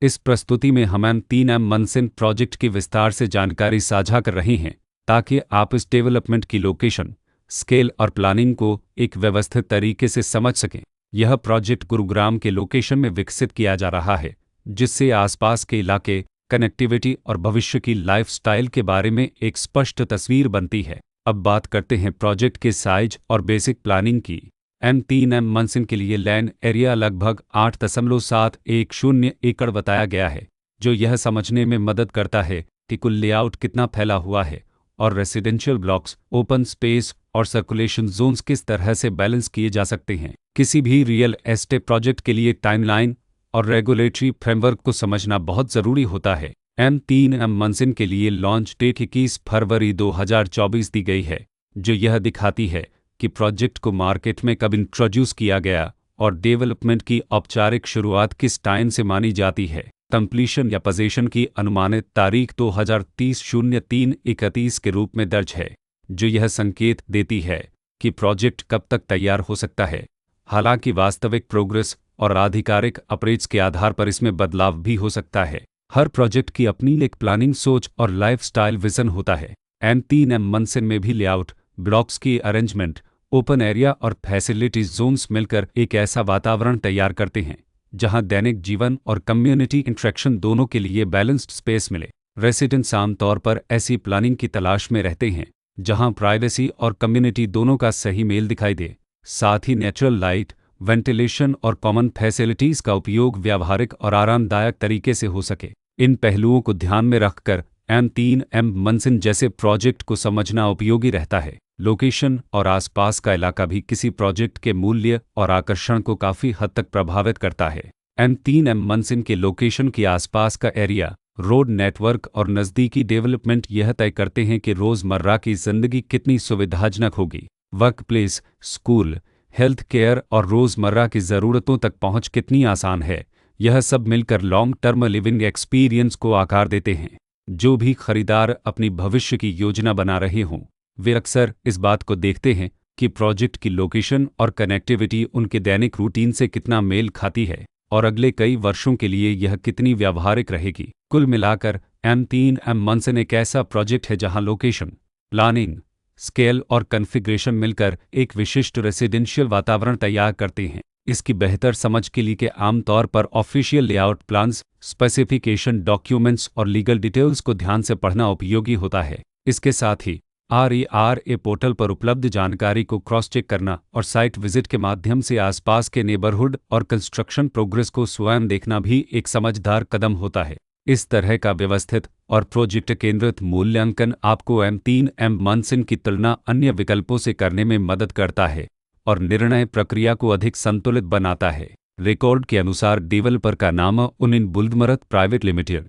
इस प्रस्तुति में हम M3M मनसिन प्रोजेक्ट की विस्तार से जानकारी साझा कर रहे हैं ताकि आप इस डेवलपमेंट की लोकेशन, स्केल और प्लानिंग को एक व्यवस्थित तरीके से समझ सकें। यह प्रोजेक्ट गुरुग्राम के लोकेशन में विकसित किया जा रहा है, जिससे आसपास के इलाके, कनेक्टिविटी और भविष्य की लाइफस्टाइल के बारे में एक स्पष्ट तस्वीर बनती है। अब बात करते हैं प्रोजेक्ट के साइज और बेसिक प्लानिंग की। M3M मनसिन के लिए लैंड एरिया लगभग 8.710 एकड़ बताया गया है, जो यह समझने में मदद करता है कि कुल लेआउट कितना फैला हुआ है और रेसिडेंशियल ब्लॉक्स, ओपन स्पेस और सर्कुलेशन जोन्स किस तरह से बैलेंस किए जा सकते हैं। किसी भी रियल एस्टेट प्रोजेक्ट के लिए टाइमलाइन और रेगुलेटरी फ्रेमवर्क को समझना बहुत ज़रूरी होता है। M3M मनसिन के लिए लॉन्च डेट 21 फरवरी 2024 दी गई है, जो यह दिखाती है कि प्रोजेक्ट को मार्केट में कब इंट्रोड्यूस किया गया और डेवलपमेंट की औपचारिक शुरुआत किस टाइम से मानी जाती है। कंप्लीशन या पोजीशन की अनुमानित तारीख 2030-03-31 के रूप में दर्ज है, जो यह संकेत देती है कि प्रोजेक्ट कब तक तैयार हो सकता है। हालांकि वास्तविक प्रोग्रेस और आधिकारिक अप्रोच के आधार पर इसमें बदलाव भी हो सकता है। हर प्रोजेक्ट की अपनी एक प्लानिंग सोच और लाइफस्टाइल विजन होता है। M3M मनसिन में भी लेआउट, ब्लॉक्स की अरेंजमेंट, ओपन एरिया और फैसिलिटीज जोन्स मिलकर एक ऐसा वातावरण तैयार करते हैं जहां दैनिक जीवन और कम्युनिटी इंटरेक्शन दोनों के लिए बैलेंस्ड स्पेस मिले। रेसिडेंट्स आमतौर पर ऐसी प्लानिंग की तलाश में रहते हैं जहां प्राइवेसी और कम्युनिटी दोनों का सही मेल दिखाई दे। साथ ही नेचुरल लाइट, वेंटिलेशन और कॉमन फैसिलिटीज का उपयोग व्यावहारिक और आरामदायक तरीके से हो सके। इन पहलुओं को ध्यान में रखकर M3M मनसिन जैसे प्रोजेक्ट को समझना उपयोगी रहता है। लोकेशन और आसपास का इलाका भी किसी प्रोजेक्ट के मूल्य और आकर्षण को काफ़ी हद तक प्रभावित करता है। M3M मनसिन के लोकेशन के आसपास का एरिया, रोड नेटवर्क और नज़दीकी डेवलपमेंट यह तय करते हैं कि रोज़मर्रा की ज़िंदगी कितनी सुविधाजनक होगी। Work place, school, health care और रोज़मर्रा की ज़रूरतों तक पहुंच कितनी आसान है। यह सब मिलकर लॉन्ग टर्म लिविंग एक्सपीरियंस को आकार देते हैं। जो भी खरीदार अपनी भविष्य की योजना बना रहे हों, वे अक्सर इस बात को देखते हैं कि प्रोजेक्ट की लोकेशन और कनेक्टिविटी उनके दैनिक रूटीन से कितना मेल खाती है और अगले कई वर्षों के लिए यह कितनी व्यावहारिक रहेगी। कुल मिलाकर M3M मनसिन एक ऐसा प्रोजेक्ट है जहां लोकेशन, प्लानिंग, स्केल और कॉन्फ़िगरेशन मिलकर एक विशिष्ट रेसिडेंशियल वातावरण तैयार करते हैं। इसकी बेहतर समझ के लिए आमतौर पर official layout plans, specification documents और लीगल डिटेल्स को ध्यान से पढ़ना उपयोगी होता है। इसके साथ ही RERA पोर्टल पर उपलब्ध जानकारी को क्रॉस चेक करना और साइट विजिट के माध्यम से आसपास के नेबरहुड और कंस्ट्रक्शन प्रोग्रेस को स्वयं देखना भी एक समझदार कदम होता है। इस तरह का व्यवस्थित और प्रोजेक्ट केंद्रित मूल्यांकन आपको M3M मनसिन की तुलना अन्य विकल्पों से करने में मदद करता है और निर्णय प्रक्रिया को अधिक संतुलित बनाता है। रिकॉर्ड के अनुसार डेवलपर का नाम उनिन बुल्डमरत प्राइवेट लिमिटेड